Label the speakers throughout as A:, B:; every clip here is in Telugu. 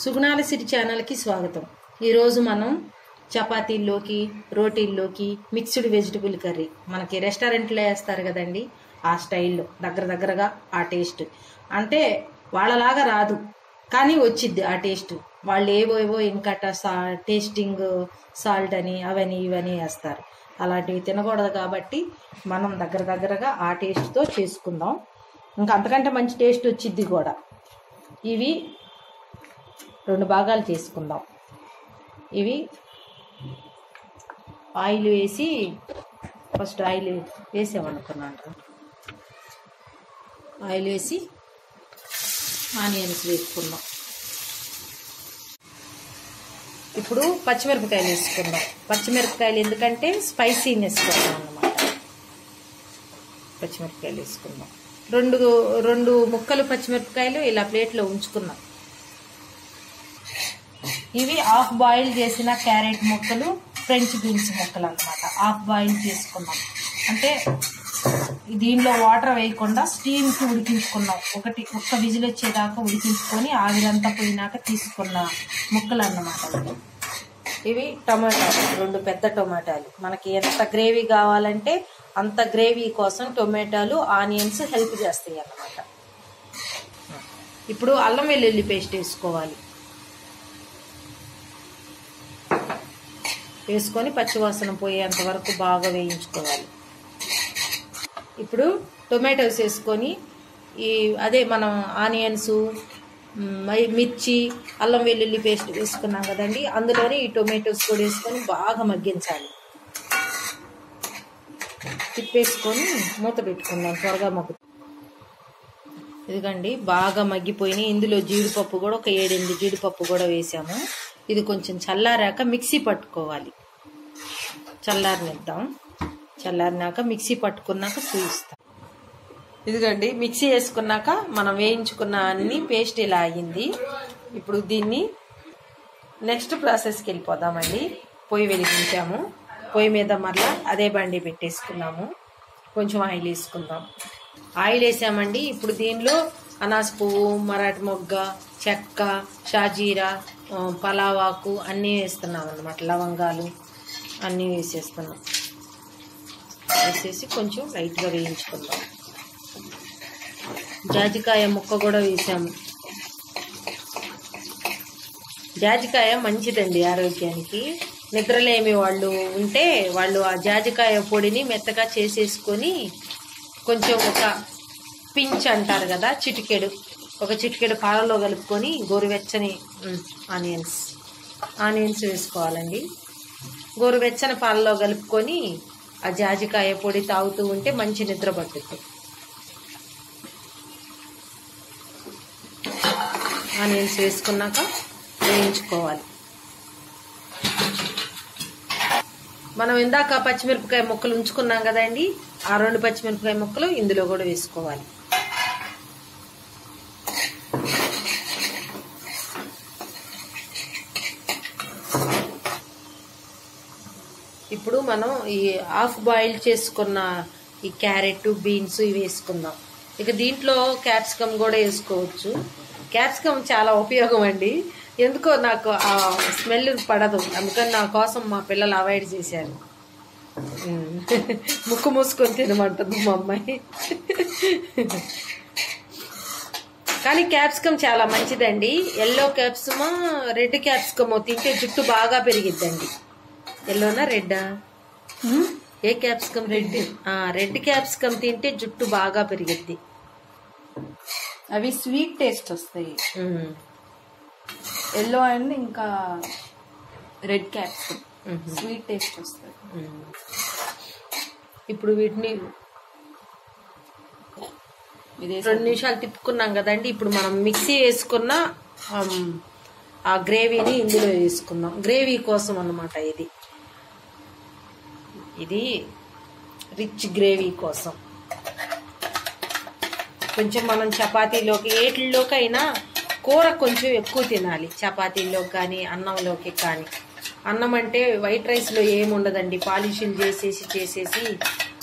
A: సుగుణాల సిరి ఛానల్కి స్వాగతం. ఈరోజు మనం చపాతీల్లోకి రోటీల్లోకి మిక్స్డ్ వెజిటబుల్ కర్రీ మనకి రెస్టారెంట్లో వేస్తారు కదండి, ఆ స్టైల్లో దగ్గరగా ఆ టేస్ట్ అంటే వాళ్ళలాగా రాదు కానీ వచ్చిద్ది ఆ టేస్ట్. వాళ్ళు ఏవో ఇంకా టేస్టింగ్ సాల్ట్ అని అవని ఇవని వేస్తారు, అలాంటివి తినకూడదు. కాబట్టి మనం దగ్గరగా ఆ టేస్ట్తో చేసుకుందాం. ఇంకా అంతకంటే మంచి టేస్ట్ వచ్చిద్ది కూడా. ఇవి 2 భాగాలు చేసుకుందాం. ఇవి ఆయిల్ వేసి ఫస్ట్ ఆయిల్ వేసామనుకున్నాను. ఆయిల్ వేసి ఆనియన్స్ వేసుకుందాం. ఇప్పుడు పచ్చిమిరపకాయలు వేసుకుందాం. పచ్చిమిరపకాయలు ఎందుకంటే స్పైసీనెస్ కోసం అన్నమాట. పచ్చిమిరపకాయలు వేసుకుందాం. రెండు ముక్కలు పచ్చిమిరపకాయలు ఇలా ప్లేట్లో ఉంచుకున్నాం. ఇవి హాఫ్ బాయిల్ చేసిన క్యారెట్ ముక్కలు, ఫ్రెంచ్ బీన్స్ ముక్కలు అన్నమాట. హాఫ్ బాయిల్ చేసుకున్నాం అంటే దీనిలో వాటర్ వేయకుండా స్టీమ్కి ఉడికించుకున్నాం. ఒక్క విజిల్ వచ్చేదాకా ఉడికించుకొని ఆవిరంతా పోయినాక తీసుకున్న ముక్కలు అన్నమాట. ఇవి టమాటాలు, 2 పెద్ద టమాటాలు. మనకి ఎంత గ్రేవీ కావాలంటే అంత గ్రేవీ కోసం టొమాటోలు ఆనియన్స్ హెల్ప్ చేస్తాయి అన్నమాట. ఇప్పుడు అల్లం వెల్లుల్లి పేస్ట్ వేసుకోవాలి. వేసుకొని పచ్చివాసన పోయేంత వరకు బాగా వేయించుకోవాలి. ఇప్పుడు టొమాటోస్ వేసుకొని అదే మనం ఆనియన్స్, మిర్చి, అల్లం వెల్లుల్లి పేస్ట్ వేసుకున్నాం కదండి, అందులోనే ఈ టొమాటోస్ కూడా వేసుకొని బాగా మగ్గించాలి. తిప్పేసుకొని మూత పెట్టుకుందాం, త్వరగా మగ్గుతుంది. ఇదిగండి బాగా మగ్గిపోయినాయి. ఇందులో జీడిపప్పు కూడా ఒక 7-8 జీడిపప్పు కూడా వేసాము. ఇది కొంచెం చల్లారాక మిక్సీ పట్టుకోవాలి. చల్లారనిద్దాం. చల్లారినాక మిక్సీ పట్టుకున్నాక చూపిస్తాం. ఇదిగండి మిక్సీ వేసుకున్నాక మనం వేయించుకున్న అన్ని పేస్ట్ ఇలా అయ్యింది. ఇప్పుడు దీన్ని నెక్స్ట్ ప్రాసెస్కి వెళ్ళిపోదామండి. పొయ్యి వెలిగించాము. పొయ్యి మీద మరలా అదే బండి పెట్టేసుకున్నాము. కొంచెం ఆయిల్ వేసుకుందాం. ఆయిల్ వేసామండి. ఇప్పుడు దీనిలో అనాస పువ్వు, మరాఠీ మొగ్గ, చెక్క, షాజీరా, పలావాకు అన్నీ వేస్తున్నాం అన్నమాట. లవంగాలు అన్నీ వేసేస్తున్నాం. వేసేసి కొంచెం లైట్గా వేయించుకుందాం. జాజికాయ ముక్క కూడా వేసాము. జాజికాయ మంచిదండి ఆరోగ్యానికి. నిద్రలేమి వాళ్ళు ఉంటే వాళ్ళు ఆ జాజికాయ పొడిని మెత్తగా చేసేసుకొని కొంచెం ఒక పించ్ అంటారు కదా, ఒక చిటికెడు పాలలో కలుపుకొని గోరువెచ్చని ఆనియన్స్ వేసుకోవాలండి. గోరువెచ్చని పాలలో కలుపుకొని ఆ జాజికాయ పొడి తాగుతూ ఉంటే మంచి నిద్ర పట్టుద్ది. ఆనియన్స్ వేసుకున్నాక వేయించుకోవాలి. మనం ఇందాక పచ్చిమిరపకాయ ముక్కలు ఉంచుకున్నాం కదండి, ఆ 2 పచ్చిమిరపకాయ ముక్కలు ఇందులో కూడా వేసుకోవాలి. ఇప్పుడు మనం ఈ హాఫ్ బాయిల్ చేసుకున్న ఈ క్యారెట్, బీన్స్ ఇవి వేసుకుందాం. ఇక దీంట్లో క్యాప్సికమ్ కూడా వేసుకోవచ్చు. క్యాప్సికమ్ చాలా ఉపయోగం అండి. ఎందుకో నాకు ఆ స్మెల్ పడదు, అందుకని నా కోసం మా పిల్లలు అవాయిడ్ చేశారు. ముక్కు మూసుకొని తినమంటుంది మా అమ్మాయి. కానీ క్యాప్సికమ్ చాలా మంచిదండి. ఎల్లో క్యాప్సికమ్, రెడ్ క్యాప్సికమ్ తింటే జుట్టు బాగా పెరిగిద్దండి. ఎల్లోనా రెడ్డా? ఏ క్యాప్సికమ్? రెడ్ క్యాప్సికమ్ తింటే జుట్టు బాగా పెరిగిద్ది.
B: అవి స్వీట్ టేస్ట్ వస్తాయి. ఎల్లో అండ్ ఇంకా రెడ్ క్యాప్సికమ్ స్వీట్ టేస్ట్ వస్తుంది.
A: ఇప్పుడు వీటిని 2 నిమిషాలు తిప్పుకున్నాం కదండి. ఇప్పుడు మనం మిక్సీ వేసుకున్న ఆ గ్రేవీని ఇందులో వేసుకుందాం. గ్రేవీ కోసం అన్నమాట. ఇది రిచ్ గ్రేవీ కోసం. కొంచెం మనం చపాతీలోకి ఏటిల్లోకైనా కూర కొంచెం ఎక్కువ తినాలి. చపాతీల్లోకి కానీ అన్నంలోకి కానీ. అన్నం అంటే వైట్ రైస్లో ఏముండదండి, పాలిషింగ్ చేసేసి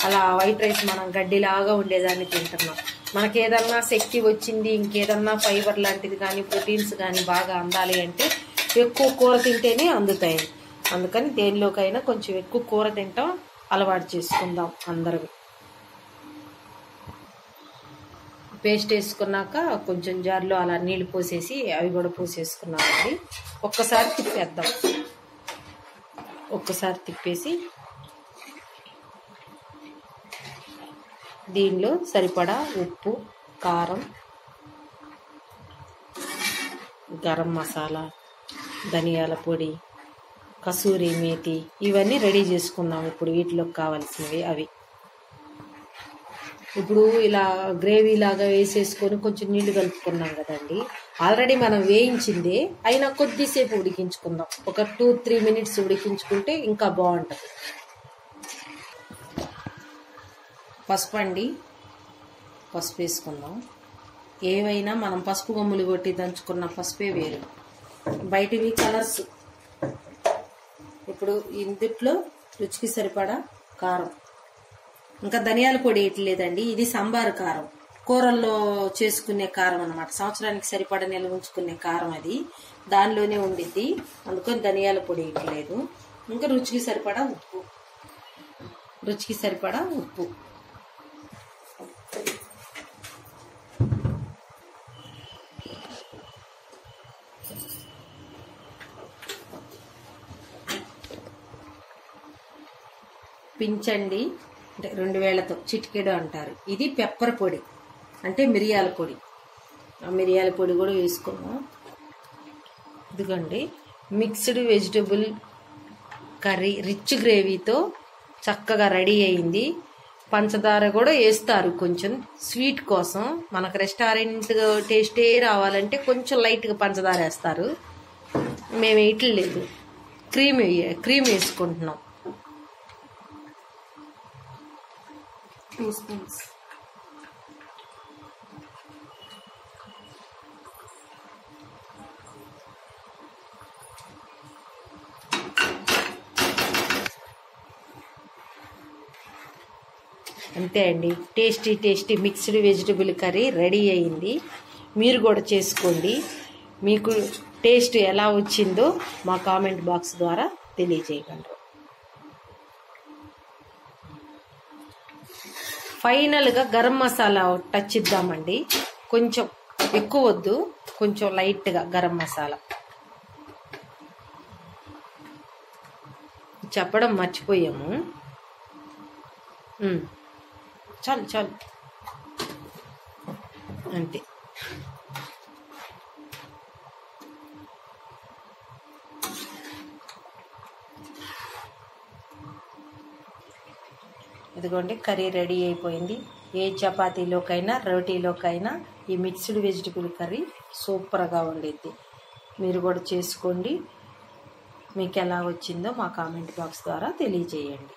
A: అలా వైట్ రైస్ మనం గడ్డిలాగా ఉండేదాన్ని తింటున్నాం. మనకి ఏదన్నా శక్తి వచ్చింది, ఇంకేదన్నా ఫైబర్ లాంటిది కానీ ప్రోటీన్స్ కానీ బాగా అందాలి అంటే ఎక్కువ కూర తింటేనే అందుతాయి. అందుకని దేనిలోకైనా కొంచెం ఎక్కువ కూర తింటాం అలవాటు చేసుకుందాం అందరూ. పేస్ట్ వేసుకున్నాక కొంచెం జార్లో అలా నీళ్ళు పోసేసి అవి కూడా పోసేసుకున్నామండి. ఒక్కసారి తిప్పేద్దాం. ఒక్కసారి తిప్పేసి దీనిలో సరిపడా ఉప్పు, కారం, గరం మసాలా, ధనియాల పొడి, కసూరి మేతి ఇవన్నీ రెడీ చేసుకుందాం. ఇప్పుడు వీటిలోకి కావాల్సినవి అవి. ఇప్పుడు ఇలా గ్రేవీ లాగా వేసేసుకొని కొంచెం నీళ్లు కలుపుకున్నాం కదండి. ఆల్రెడీ మనం వేయించిందే అయినా కొద్దిసేపు ఉడికించుకుందాం. ఒక 2-3 మినిట్స్ ఉడికించుకుంటే ఇంకా బాగుంటుంది. పసుపు అండి, పసుపు వేసుకుందాం. ఏవైనా మనం పసుపు గమ్ములు కొట్టి దంచుకున్న పసుపే వేరు, బయటివి కలర్స్. ఇప్పుడు ఇందుట్లో రుచికి సరిపడా కారం, ఇంకా ధనియాల పొడి వేయట్లేదండి. ఇది సాంబార్ కారం, కూరల్లో చేసుకునే కారం అన్నమాట. సంవత్సరానికి సరిపడా నిల్వ ఉంచుకునే కారం అది, దానిలోనే ఉండిద్ది. అందుకని ధనియాల పొడి వేయట్లేదు. ఇంకా రుచికి సరిపడా ఉప్పు, రుచికి సరిపడా ఉప్పు. పించండి అంటే 2 వేళ్లతో చిటికెడు అంటారు. ఇది పెప్పర్ పొడి అంటే మిరియాల పొడి. ఆ మిరియాల పొడి కూడా వేసుకున్నాం. ఇదిగోండి మిక్స్డ్ వెజిటబుల్ కర్రీ రిచ్ గ్రేవీతో చక్కగా రెడీ అయింది. పంచదార కూడా వేస్తారు కొంచెం స్వీట్ కోసం. మనకు రెస్టారెంట్ టేస్టే రావాలంటే కొంచెం లైట్గా పంచదార వేస్తారు. మేము వేయట్లేదు, క్రీమ్ వేసుకుంటున్నాం.
B: 2 స్పూన్స్.
A: అంతే అండి, tasty mixed vegetable curry ready అయింది. మీరు కూడా చేసుకోండి. మీకు టేస్ట్ ఎలా వచ్చిందో మా కామెంట్ బాక్స్ ద్వారా తెలియజేయగలరు. ఫైనల్గా గరం మసాలా టచ్ ఇద్దామండి. కొంచెం ఎక్కువ వద్దు, కొంచెం లైట్గా గరం మసాలా చెప్పడం మర్చిపోయాము. చాలు అంతే. ఇదిగోండి కర్రీ రెడీ అయిపోయింది. ఏ చపాతీలోకైనా రోటీలోకైనా ఈ మిక్స్డ్ వెజిటబుల్ కర్రీ సూపర్గా ఉండిద్ది. మీరు కూడా చేసుకోండి. మీకు ఎలా వచ్చిందో మా కామెంట్ బాక్స్ ద్వారా తెలియజేయండి.